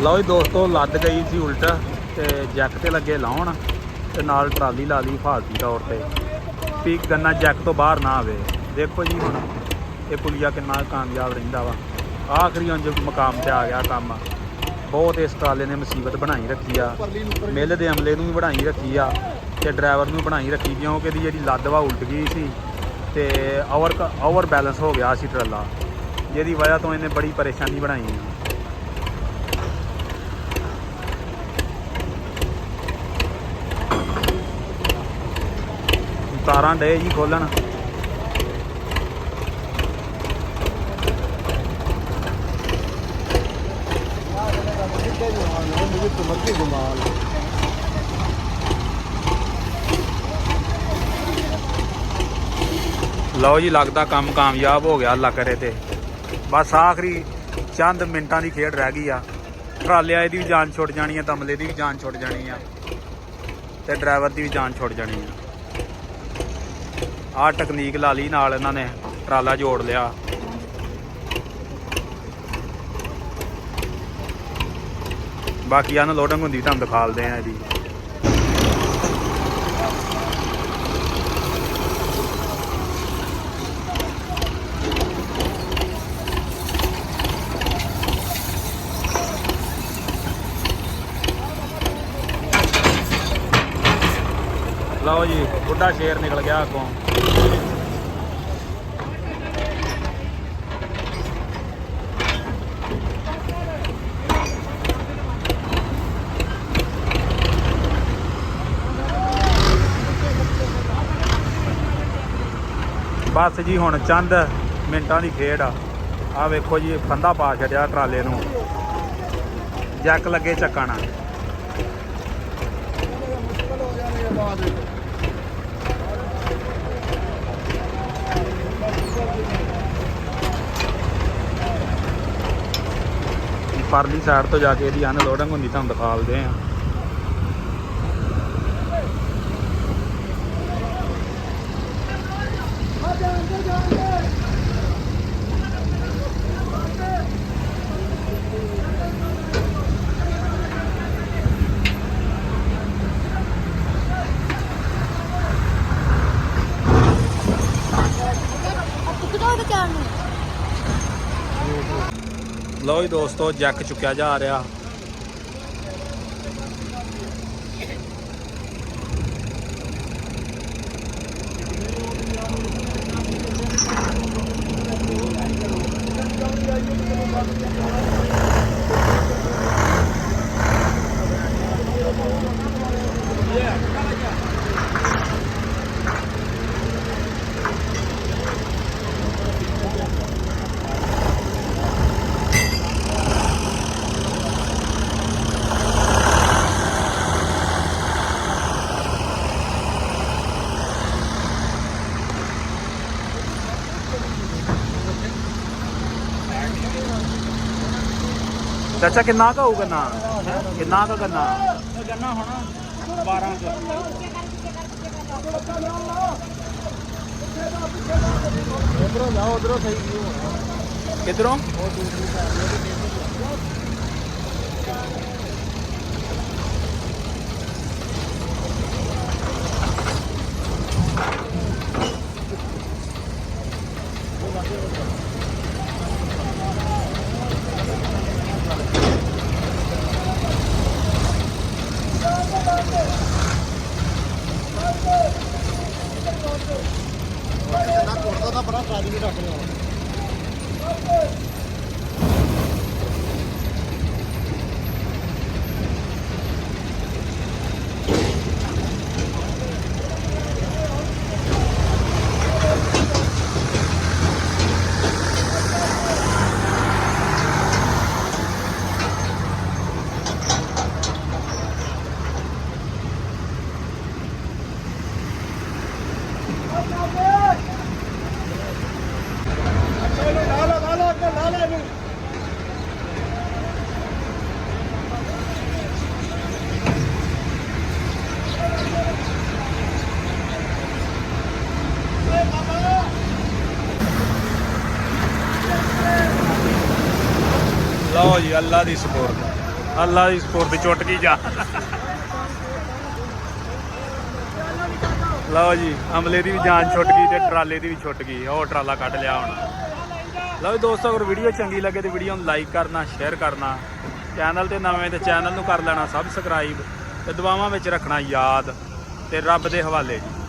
ਲਓ ਜੀ ਦੋਸਤੋ, ਲੱਦ ਗਈ ਸੀ ਉਲਟ ਤੇ ਜੈਕ ਤੇ ਲੱਗੇ ਲਾਉਣ ਤੇ ਨਾਲ ਟਰਾਲੀ ਲਾ ਲਈ ਹਿਫਾਜ਼ਤੀ ਤੌਰ ਤੇ ਵੀ ਗੰਨਾ ਜੈਕ ਤੋਂ ਬਾਹਰ ਨਾ ਆਵੇ। ਦੇਖੋ ਜੀ ਹੁਣ ਇਹ ਪੁਲੀਆ ਕਿੰਨਾ ਕਾਮਯਾਬ ਰਹਿੰਦਾ ਵਾ। ਆਖਰੀ ਉਂਝ ਮੁਕਾਮ ਤੇ ਆ ਗਿਆ ਕੰਮ। ਬਹੁਤ ਇਸ ਟਰਾਲੇ ਨੇ ਮੁਸੀਬਤ ਬਣਾਈ ਰੱਖੀ ਆ, ਮਿੱਲ ਦੇ ਅਮਲੇ ਨੂੰ ਵੀ ਬਣਾਈ ਰੱਖੀ ਆ ਤੇ ਡਰਾਈਵਰ ਨੂੰ ਬਣਾਈ ਰੱਖੀ, ਕਿਉਂਕਿ ਇਹਦੀ ਜਿਹੜੀ ਲੱਦ ਵਾ ਉਲਟ ਗਈ ਸੀ ਤੇ ਓਵਰ ਬੈਲੈਂਸ ਹੋ ਗਿਆ ਸੀ ਟਰਾਲਾ, ਜਿਹਦੀ ਵਜ੍ਹਾ ਤੋਂ ਇਹਨੇ ਬੜੀ ਪਰੇਸ਼ਾਨੀ ਬਣਾਈ ਹੈ। ਤਾਰਾਂ ਡੇ ਜੀ ਖੋਲਣ। ਲਓ ਜੀ, ਲੱਗਦਾ ਕੰਮ ਕਾਮਯਾਬ ਹੋ ਗਿਆ ਅੱਲਾ ਕਰੇ ਤੇ। ਬਸ ਆਖਰੀ ਚੰਦ ਮਿੰਟਾਂ ਦੀ ਖੇਡ ਰਹਿ ਗਈ ਆ। ਟਰਾਲਿਆਂ ਦੀ ਵੀ ਜਾਨ ਛੁੱਟ ਜਾਣੀ ਆ, ਤਮਲੇ ਦੀ ਵੀ ਜਾਨ ਛੁੱਟ ਜਾਣੀ ਆ ਤੇ ਡਰਾਈਵਰ ਦੀ ਵੀ ਜਾਨ ਛੁੱਟ ਜਾਣੀ ਆ। ਆਹ ਟੈਕਨੀਕ ਲਾ ਲਈ ਨਾਲ ਇਹਨਾਂ ਨੇ, ਟਰਾਲਾ ਜੋੜ ਲਿਆ। ਬਾਕੀ ਅਨਲੋਡਿੰਗ ਹੁੰਦੀ ਤੁਹਾਨੂੰ ਦਿਖਾਲਦੇ ਆ ਇਹਦੀ। ਲਓ ਜੀ, ਬੁੱਢਾ ਸ਼ੇਰ ਨਿਕਲ ਗਿਆ ਅੱਗੋਂ। ਬਸ ਜੀ, ਹੁਣ ਚੰਦ ਮਿੰਟਾਂ ਦੀ ਖੇਡ ਆ। ਆਹ ਵੇਖੋ ਜੀ, ਫੰਦਾ ਪਾ ਛੱਡਿਆ ਟਰਾਲੇ ਨੂੰ, ਜੈਕ ਲੱਗੇ ਚੱਕਣ। ਪਰਲੀ ਸਾਈਡ ਤੋਂ ਜਾ ਕੇ ਇਹਦੀ ਅਨਲੋਡਿੰਗ ਹੁੰਦੀ ਤੁਹਾਨੂੰ ਦਿਖਾਲਦੇ ਆ। ਲਓ ਜੀ ਦੋਸਤੋ, ਜੈਕ ਚੁੱਕਿਆ ਜਾ ਰਿਹਾ। ਚਾਚਾ ਕਿੰਨਾ ਕੁ ਹੋਊ ਗੰਨਾ? ਕਿੰਨਾ ਕੁ ਗੰਨਾ? ਗੰਨਾ ਹੋਣਾ 12 ਕੁ। ਉਧਰੋਂ ਜਾਓ, ਉਧਰੋਂ ਸਹੀ ਵੀਊ ਹੋਣਾ। ਕਿੱਧਰੋਂ? ਉਹ ਦੂਸਰੀ ਸਾਈਡ। ਬੜਾ ਟਰਾਲੀ ਵੀ ਰੱਖ ਲਿਆ। ਲਓ ਜੀ, ਅੱਲਾ ਦੀ ਸਪੋਰਟ। ਅੱਲਾ ਦੀ ਸਪੁਰਦ ਛੁੱਟ ਗਈ ਜਾ। ਲਓ ਜੀ ਅਮਲੇ ਦੀ ਵੀ ਜਾਨ ਛੁੱਟ ਗਈ ਤੇ ਟਰਾਲੇ ਦੀ ਵੀ ਛੁੱਟ ਗਈ। ਉਹ ਟਰਾਲਾ ਕੱਢ ਲਿਆ ਹੁਣ। ਲਓ ਜੀ ਦੋਸਤੋ, ਅਗਰ ਵੀਡੀਓ ਚੰਗੀ ਲੱਗੇ ਤੇ ਵੀਡੀਓ ਨੂੰ ਲਾਈਕ ਕਰਨਾ, ਸ਼ੇਅਰ ਕਰਨਾ, ਚੈਨਲ ਤੇ ਨਵੇਂ ਤੇ ਚੈਨਲ ਨੂੰ ਕਰ ਲੈਣਾ ਸਬਸਕ੍ਰਾਈਬ ਤੇ ਦੁਆਵਾਂ ਵਿੱਚ ਰੱਖਣਾ ਯਾਦ, ਤੇ ਰੱਬ ਦੇ ਹਵਾਲੇ ਜੀ।